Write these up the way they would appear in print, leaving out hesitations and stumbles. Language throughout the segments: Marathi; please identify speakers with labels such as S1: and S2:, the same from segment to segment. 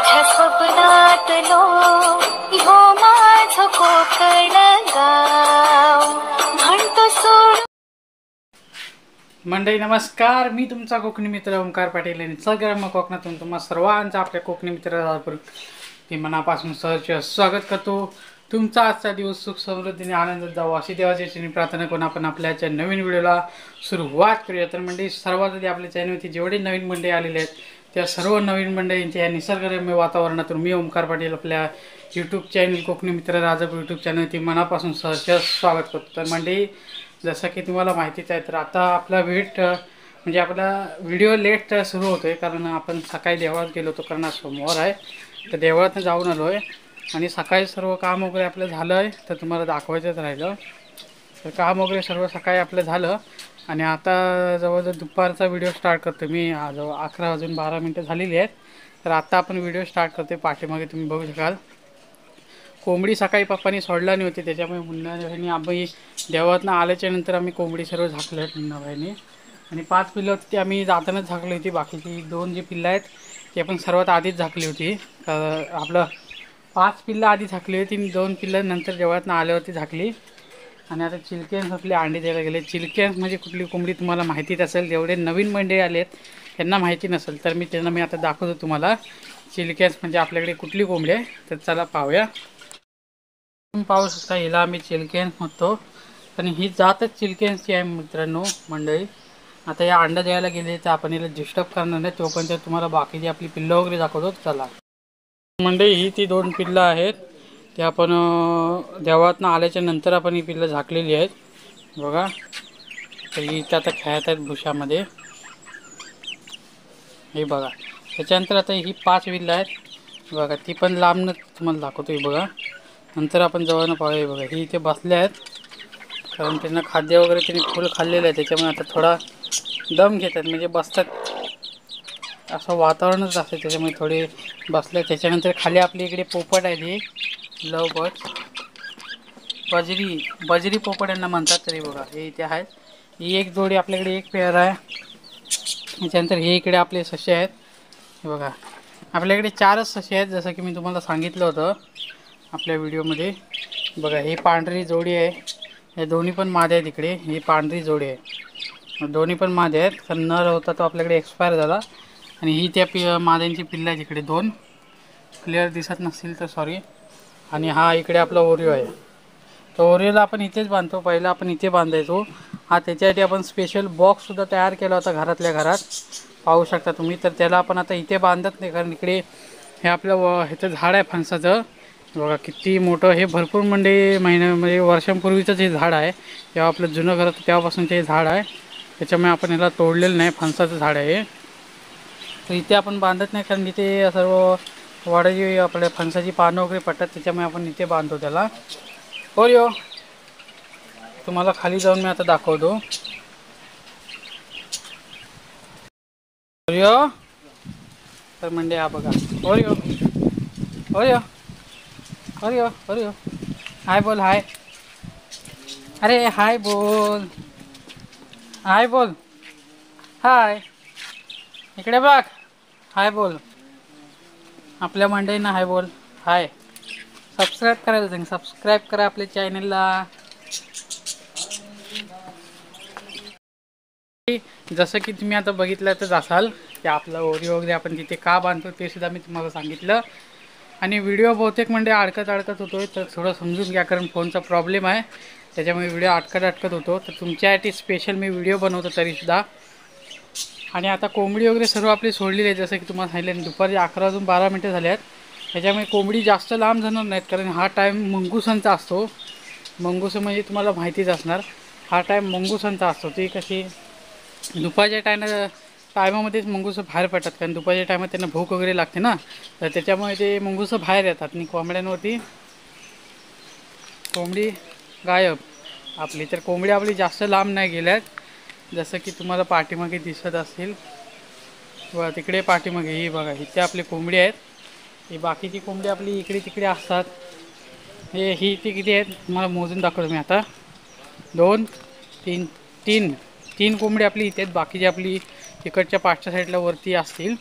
S1: माझ्या स्वप्नातलो हो माझं कोकण गाव म्हणतो सोड।
S2: मंडळी नमस्कार, मी तुमचा कोकणी मित्र ओंकार पाटील आणि सगळ्या कोकणातून तुम्हा सर्वांचा आपल्या कोकणी मित्राबरोबर मी मनापासून सहर्ष स्वागत करतो। तुमचा आजचा दिवस सुख समृद्धीने आनंदात जावो अशी देवाची प्रार्थना करून आपण आपल्याच्या नवीन व्हिडिओला सुरुवात करूया। तर मंडळी सर्वात आधी आपल्या चॅनलवरती जेवढे नवीन मंडळी आलेले आहेत त्या सर्व नवीन मंडळींच्या या निसर्गरम्य वातावरणातून मी ओंकार पाटील आपल्या यूट्यूब चॅनल कोकणी मित्र राजापूर यूट्यूब चॅनलवरती मनापासून सहर्ष स्वागत करतो। तर मंडळी जसं की तुम्हाला माहितीच आहे, तर आता आपला म्हणजे आपला व्हिडिओ लेट सुरू होतोय कारण आपण सकाळी देवळात गेलो होतो, कारण सोमवार आहे तर देवळात जाऊन आलो आहे आणि सकाळी सर्व काम वगैरे आपलं झालं आहे तर तुम्हाला दाखवायचंच राहिलं। तर काम वगैरे सर्व सकाळी आपलं झालं आणि आता जवळजवळ दुपारचा व्हिडिओ स्टार्ट करतो मी। जवळ 11 वाजून 12 मिनटं झालेली आहेत, तर आता आपण व्हिडिओ स्टार्ट करतो। पाठीमागे तुम्ही बघू शकाल कोंबडी सकाळी पप्पानी सोडला नाही होती, त्याच्यामुळे मुन्नाभाईनी आम्ही देवळातनं आल्याच्या नंतर आम्ही कोंबडी सर्व झाकलं आहेत मुन्नाभाईनी, आणि 5 पिल्लं होती ती आम्ही जातानाच झाकली होती। बाकीची 2 जी पिल्लं आहेत ती आपण सर्वात आधीच झाकली होती। आपलं 5 पिल्लं आधी झाकली होती आणि 2 पिल्लं नंतर देवळातनं आल्यावरती झाकली। आणि आता चिलकेन्स आपले अंडे द्यायला गेले। चिलकेन्स म्हणजे कुठली कोंबडी तुम्हाला माहितीच असेल, जेवढे नवीन मंडळी आले आहेत त्यांना माहिती नसेल तर मी आता दाखवतो तुम्हाला चिलकेन्स म्हणजे आपल्याकडे कुठली कोंबडी आहे। तर चला पाहूया। तुम्ही पाहू शकता हिला आम्ही चिलकेन्स म्हणतो आणि ही जातच चिलकेन्सची आहे मित्रांनो मंडळी। आता या अंडा द्यायला गेले तर आपण हिला डिस्टर्ब करणार नाही, तोपर्यंत तुम्हाला बाकीची आपली पिल्लं वगैरे दाखवतो। चला मंडळी, ही ती 2 पिल्लं आहेत ते आपण देवळातनं आल्याच्या नंतर आपण ही पिल्लं झाकलेली आहेत बघा। तर ही इथं आता खेळत आहेत भुशामध्ये, हे बघा। त्याच्यानंतर आता ही 5 पिल्लं आहेत बघा, ती पण लांबनं तुम्हाला दाखवतो ही बघा। नंतर आपण जवळनं पाहूया बघा, ही इथे बसले आहेत कारण त्यांना खाद्य वगैरे त्यांनी फुल खाल्लेलं आहे, त्याच्यामुळे आता थोडा दम घेतात म्हणजे बसतात, असं वातावरणच असते त्याच्यामुळे थोडे बसले। त्याच्यानंतर खाली आपली इकडे पोपट आहे, ती लव बर्ड्स बजरी पोपट यांना म्हणतात, तरी बघा हे इथे आहेत। ही एक जोडी आपल्याकडे एक पेअर आहे। त्याच्यानंतर हे इकडे आपले ससे आहेत, हे बघा आपल्याकडे 4च ससे आहेत जसं की मी तुम्हाला सांगितलं होतं आपल्या व्हिडिओमध्ये। बघा ही पांढरी जोडी आहे, हे दोन्ही पण मादे आहेत इकडे। ही पांढरी जोडी आहे, दोन्ही पण मादे आहेत, कारण नर होता तो आपल्याकडे एक्सपायर झाला। आणि ही त्या माद्यांची पिल्लं आहेत इकडे 2, क्लिअर दिसत नसतील तर सॉरी। आणि हा इकडे आपला ओरिओ आहे, तो ओरिओला आपण इथेच बांधतो, पहिला आपण इथे बांधायचो। हा त्याच्यासाठी आपण स्पेशल बॉक्ससुद्धा तयार केला होता घरातल्या घरात, पाहू शकता तुम्ही। तर त्याला आपण आता इथे बांधत नाही कारण इकडे हे आपलं ह्याचं झाड आहे फणसाचं, बघा किती मोठं हे, भरपूर म्हणजे वर्षांपूर्वीचंच हे झाड आहे, तेव्हा आपलं जुनं घर होतं तेव्हापासूनचं हे झाड आहे, त्याच्यामुळे आपण याला तोडलेलं नाही, फणसाचं झाड आहे हे। तर इथे आपण बांधत नाही कारण इथे सर्व वाड्याची आपल्या फणसाची पानं वगैरे पडतात, त्याच्यामुळे आपण इथे बांधतो त्याला। ओरिओ तुम्हाला खाली जाऊन मी आता दाखवतो। ओरिओ तर म्हणजे हा बघा ओरिओ ओरिओ ओरिओ ओरिओ हाय बोल, हाय, अरे हाय बोल, हाय बोल, हाय इकडे बघ, हाय बोल आपल्या मंडळींना, हाय बोल, हाय। सबस्क्राईब करायला सांग, सबस्क्राईब करा आपल्या चॅनलला। जसं की तुम्ही आता बघितलंच असाल की आपलं ओरिओ वगैरे आपण तिथे का बांधतो ते सुद्धा मी तुम्हाला सांगितलं। आणि व्हिडिओ बहुतेक म्हणजे अडकत होतोय, तर थोडं समजून घ्या कारण फोनचा प्रॉब्लेम आहे, त्याच्यामुळे व्हिडिओ अडकत होतो। तर तुमच्यासाठी स्पेशल मी व्हिडिओ बनवतो तरीसुद्धा। आणि आता कोंबडी वगैरे सर्व आपली सोडलेली आहे, जसं की तुम्हाला सांगितलं दुपारी 11 वाजून 12 मिनटं झाले आहेत, त्याच्यामुळे कोंबडी जास्त लांब जाणार नाहीत कारण हा टाईम मंगुसांचा असतो। मंगुसं म्हणजे तुम्हाला माहितीच असणार, हा टाईम मंगुसांचा असतो। ती कशी दुपारच्या टायमामध्येच मंगुसं बाहेर पडतात कारण दुपारच्या टायमात त्यांना भूक वगैरे लागते ना, तर त्याच्यामुळे ते मंगुसं बाहेर येतात आणि कोंबड्यांवरती कोंबडी गायब आपली। तर कोंबडी आपली जास्त लांब नाही गेल्यात, जसं की तुम्हाला पाठीमागे दिसत असेल व तिकडे पाठीमागे ही बघा, इथे आपली कोंबडी आहेत। ही बाकीची कोंबडी आपली इकडे तिकडे असतात। ही ती किती आहेत तुम्हाला मोजून दाखवतो मी आता, 2 3 3 कोंबडी आपली इथे आहेत, बाकीची आपली इकडच्या पाठच्या साईडला वरती असतील।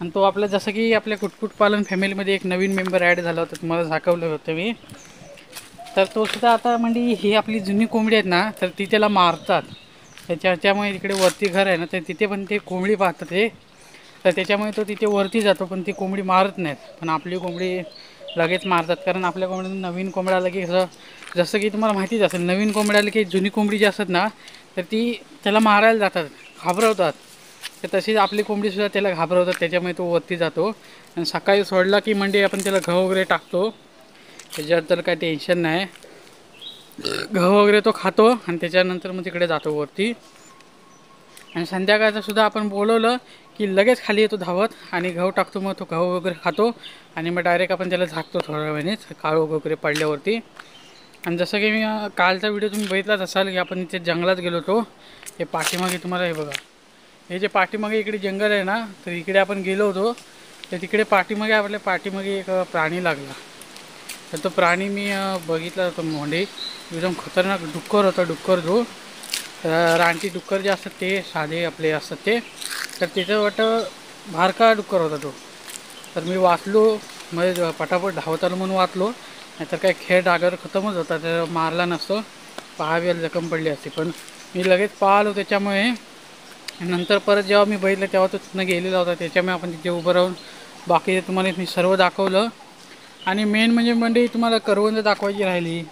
S2: आणि तो आपलं जसं की आपल्या कुक्कुटपालन फॅमिलीमध्ये एक नवीन मेंबर ॲड झाला होता, तुम्हाला दाखवलं होतं मी. तर तो सुद्धा आता म्हणजे ही आपली जुनी कोंबडी आहेत ना, तर ती त्याला मारतात. त्याच्यामुळे इकडे वरती घर आहे ना, तर तिथे पण ते कोंबडी पाहतात ते. तर त्याच्यामुळे तो तिथे वरती जातो, पण ती कोंबडी मारत नाहीत. पण आपली कोंबडी लगेच मारतात, कारण आपल्या कोंबडी नवीन कोंबडा आला की जसं की तुम्हाला माहितीच असेल, नवीन कोंबड्या आली की जुनी कोंबडी जी असतात ना, तर ती त्याला मारायला जातात, घाबरवतात. तर तशीच आपली कोंबडीसुद्धा त्याला घाबरवतात, त्याच्यामुळे तो वरती जातो. आणि सकाळी सोडला की म्हणजे आपण त्याला गहू वगैरे टाकतो, त्याच्यात तर काही टेन्शन नाही. गहू वगैरे तो खातो आणि त्याच्यानंतर मग तिकडे जातो वरती. आणि संध्याकाळचं सुद्धा आपण बोलवलं की लगेच खाली येतो धावत आणि गहू टाकतो. मग तो गहू वगैरे खातो आणि मग डायरेक्ट आपण त्याला झाकतो थोड्या वेळानेच, काळोख वगैरे पडल्यावरती. आणि जसं की मी कालचा व्हिडिओ तुम्ही बघितलाच असाल की आपण इथे जंगलात गेलो होतो. हे पाठीमागे तुम्हाला हे बघा, हे जे पाठीमागे इकडे जंगल आहे ना, तर इकडे आपण गेलो होतो. तर तिकडे पाठीमागे आपल्या पाठीमागे एक प्राणी लागला. तर तो प्राणी मी बघितला होता, म्हणजे एकदम खतरनाक डुक्कर होता. डुक्कर जो रानटी डुक्कर जे असतात ते साधे आपले असतात ते, तर त्याचं वाटतं भारका डुक्कर होता तो. तर मी वाचलो, म्हणजे पटापट धावत आलो म्हणून वाचलो, नाहीतर काय खेळ डागर खतमच होता, तर मारला नसतो, पहाव्याला जखम पडली असते. पण मी लगेच पाहिलो, त्याच्यामुळे नंतर परत जेव्हा मी बघितलं तेव्हा तो तिथनं गेलेला होता. त्याच्यामुळे आपण तिथे उभं राहून बाकी तुम्हाला मी सर्व दाखवलं. आणि मेन म्हणजे तुम्हाला करवंद दाखवायची राहिली.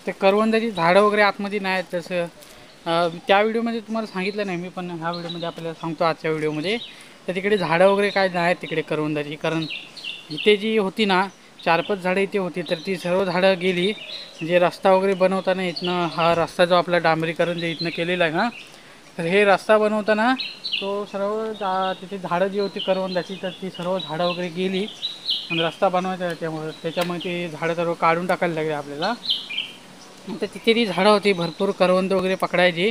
S2: ते करवंदाची झाडं वगैरे आतमध्ये नाही आहेत, तसं त्या व्हिडिओमध्ये तुम्हाला सांगितलं नाही मी, पण ह्या व्हिडिओमध्ये आपल्याला सांगतो आजच्या व्हिडिओमध्ये. तर तिकडे झाडं वगैरे काय नाही आहेत तिकडे करवंदाची, कारण इथे जी होती ना 4-5 झाडं इथे होती, तर ती सर्व झाडं गेली. म्हणजे रस्ता वगैरे बनवताना इथनं, हा रस्ता जो आपला डांबरीकरण जे इथनं केलेला आहे ना, तर हे रस्ता बनवताना तो सर्व तिथे झाडं जी होती करवंदाची, तर ती सर्व झाडं वगैरे गेली. आणि रस्ता बनवायचा त्याच्यामुळे ती झाडं सर्व काढून टाकायला लागले आपल्याला. तर तिथे ती झाडं होती, भरपूर करवंद वगैरे पकडायची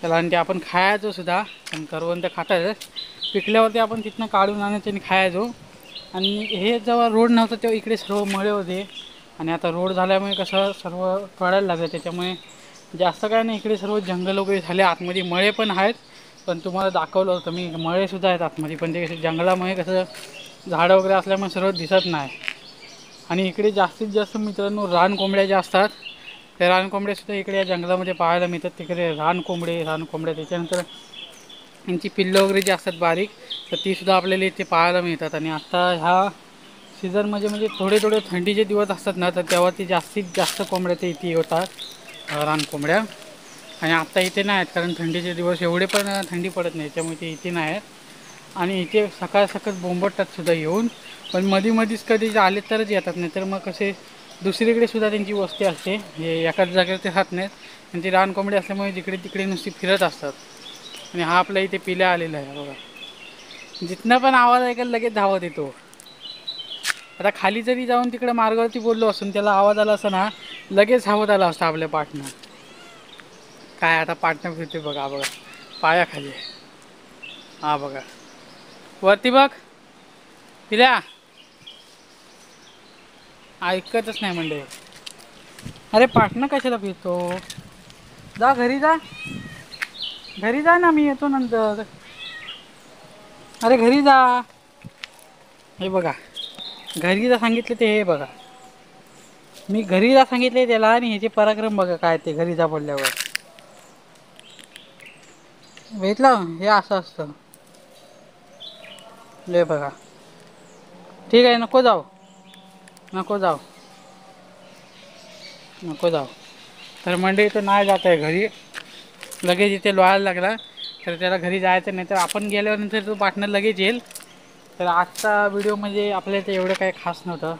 S2: त्याला, आणि ते आपण खायचो सुद्धा. पण करवंद खातात पिकल्यावरती आपण तिथनं काढून आणायचं आणि खायचो. आणि हे जेव्हा रोड नव्हता तेव्हा इकडे सर्व मळे होते, आणि आता रोड झाल्यामुळे कसं सर्व कळायला लागलं. त्याच्यामुळे जास्त काय नाही, इकडे सर्व जंगल वगैरे झाले. आतमध्ये मळे पण आहेत, पण तुम्हाला दाखवलं होतं मी, मळेसुद्धा आहेत आतमध्ये, पण ते जंगलामुळे कसं झाडं वगैरे असल्यामुळे सर्व दिसत नाही. आणि इकडे जास्तीत जास्त मित्रांनो रानकोंबड्या ज्या असतात, त्या रानकोंबड्यासुद्धा इकडे या जंगलामध्ये पाहायला मिळतात. तिकडे रानकोंबड्या, त्याच्यानंतर यांची पिल्लं वगैरे जी असतात बारीक, तर तीसुद्धा आपल्याला इथे पाहायला मिळतात. आणि आता ह्या सीझनमध्ये म्हणजे थोडे थंडीचे दिवस असतात ना, तर तेव्हा ती जास्तीत जास्त कोंबड्या ते इथे होतात, रानकोंबड्या. आणि आत्ता इथे नाही आहेत, कारण थंडीचे दिवस एवढे पण थंडी पडत नाही, त्यामुळे ते इथे नाही आहेत. आणि इथे सकाळ बोंबटतात सुद्धा येऊन, पण मधीच कधी आले तरच येतात, नाही तर मग कसे दुसरीकडे सुद्धा त्यांची वस्ती असते. हे एकाच जागेवर ते राहत नाहीत, आणि ती रानकोंबडी असल्यामुळे जिकडे तिकडे नुसती फिरत असतात. आणि हा आपल्या इथे पिल्या आलेला आहे बघा, जिथनं पण आवाज ऐकायला लगेच धावत येतो. आता खाली जरी जाऊन तिकडे मार्गावरती बोललो असून त्याला आवाज आला असता ना, लगेच धावत आला असता आपल्या पाठनं. काय आता पाठनं फिरते बघा पायाखाली. हा बघा वरती बघ पिल्या, ऐकतच नाही म्हणजे. अरे पाठनं कशाला फिरतो, जा घरी जा ना, मी येतो नंतर. अरे घरी जा. हे बघा घरी जा सांगितले ते, हे बघा मी घरी जा सांगितले त्याला, आणि ह्याचे पराक्रम बघा काय ते घरी जा बोलल्यावर. भेटलं हे असं असतं. ले बघा, ठीक आहे, नको जाऊ. तर म्हणजे तो नाही जात आहे घरी, लगेच इथे लोळायला लागला. तर त्याला घरी जायचं नाही, तर आपण गेल्यानंतर तो पार्टनर लगेच येईल. तर आजचा व्हिडिओ म्हणजे आपल्याला ते एवढं काही खास नव्हतं.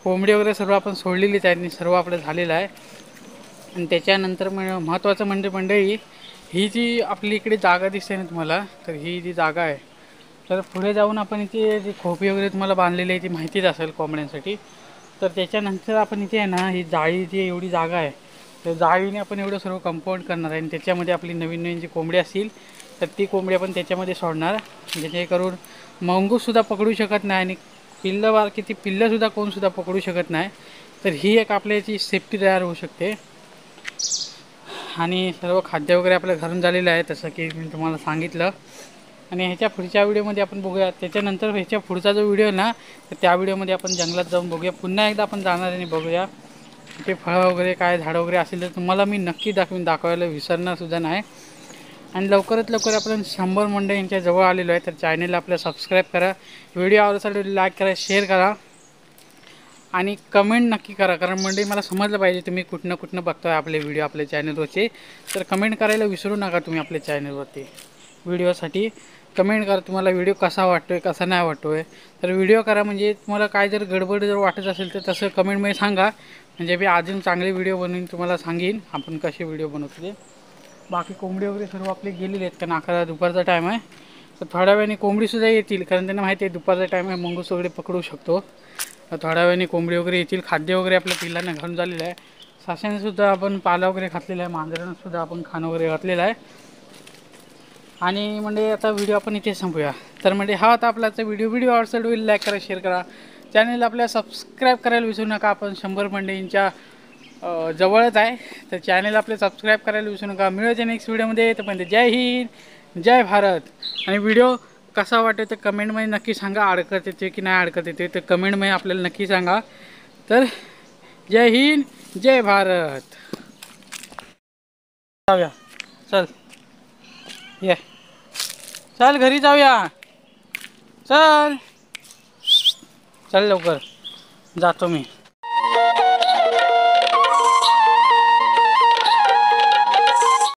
S2: कोंबडी वगैरे सर्व आपण सोडलेलीच आहे, आणि सर्व आपलं झालेलं आहे. आणि त्याच्यानंतर महत्त्वाचं म्हणजे मंडळी, ही जी आपली इकडे जागा दिसते ना तुम्हाला, तर ही जी जागा आहे, तर पुढे जाऊन आपण इथे जी खोपी वगैरे तुम्हाला बांधलेली आहे ती माहितीच असेल कोंबड्यांसाठी. तर त्याच्यानंतर आपण इथे आहे ना, ही जाळी जी एवढी जागा आहे, तर जाळीने आपण एवढं सर्व कंपाऊंड करणार आहे. आणि त्याच्यामध्ये आपली नवीन जी कोंबडी असतील, तर ती कोंबडी आपण त्याच्यामध्ये सोडणार, जेणेकरून मंगूससुद्धा पकडू शकत नाही, आणि ती पिल्लंसुद्धा कोणसुद्धा पकडू शकत नाही. तर ही एक आपल्याची सेफ्टी तयार होऊ शकते. आणि सर्व खाद्य वगैरे आपल्या घरून झालेलं आहे, तसं की मी तुम्हाला सांगितलं. आणि ह्याच्या पुढच्या व्हिडिओमध्ये आपण बघूया. त्याच्यानंतर ह्याच्या पुढचा जो व्हिडिओ आहे ना तर त्या व्हिडिओमध्ये आपण जंगलात जाऊन बघूया. पुन्हा एकदा आपण जाणार आणि बघूया ते फळं वगैरे काय झाडं वगैरे असेल तर तुम्हाला मी नक्की दाखवायला विसरणारसुद्धा नाही. आणि लवकरात लवकर आपण 100 मंडळींच्या जवळ आलेलो आहे. तर चॅनलला आपल्या सबस्क्राईब करा, व्हिडिओ आवडल्यासाठी लाईक करा, शेअर करा आणि कमेंट नक्की करा. कारण मंडळी मला समजलं पाहिजे तुम्ही कुठनं बघताय आपले व्हिडिओ आपल्या चॅनलवरचे. तर कमेंट करायला विसरू नका तुम्ही आपल्या चॅनलवरती. व्हिडिओसाठी कमेंट करा, तुम्हाला व्हिडिओ कसा वाटतो आहे कसा नाही वाटतो आहे. तर व्हिडिओ करा, म्हणजे तुम्हाला काय जर गडबड जर वाटत असेल तर तसं कमेंटमध्ये सांगा, म्हणजे मी अजून चांगले व्हिडिओ बनवून तुम्हाला सांगेन आपण कसे व्हिडिओ बनवतो ते. बाकी कोंबडी वगैरे सर्व आपले गेलेले आहेत, कारण 11 दुपारचा टाईम आहे. तर थोड्या वेळाने कोंबडीसुद्धा येतील, कारण त्यांना माहिती आहे दुपारचा टाईम आहे, मंगूस वगैरे पकडू शकतो. थोड्या वेळाने कोंबडी वगैरे येतील. खाद्य वगैरे आपल्या पिल्लांना घालून झालेलं आहे. सशांसुद्धा आपण पाला वगैरे घातलेला आहे, मांजरांसुद्धा आपण खाणं वगैरे घातलेलं आहे. आणि म्हणजे आता व्हिडिओ आपण इथे संपूया. तर म्हणजे हा होता आपलाचा व्हिडिओ आवडला लाईक करा, शेअर करा, चॅनल आपल्याला सबस्क्राईब करायला विसरू नका. आपण 100 मंडळींच्या जवळच आहे, तर चॅनल आपले सबस्क्राईब करायला विसरू नका. मिळूया नेक्स्ट व्हिडिओमध्ये. तर पण जय हिंद, जय भारत. आणि व्हिडिओ कसा वाटतो ते कमेंटमध्ये नक्की सांगा. अडकत येते की नाही अडकत येते तर कमेंटमध्ये आपल्याला नक्की सांगा. तर जय हिंद, जय भारत. जाऊया, चल ये, चल घरी जाऊया, चल चल लवकर जातो मी.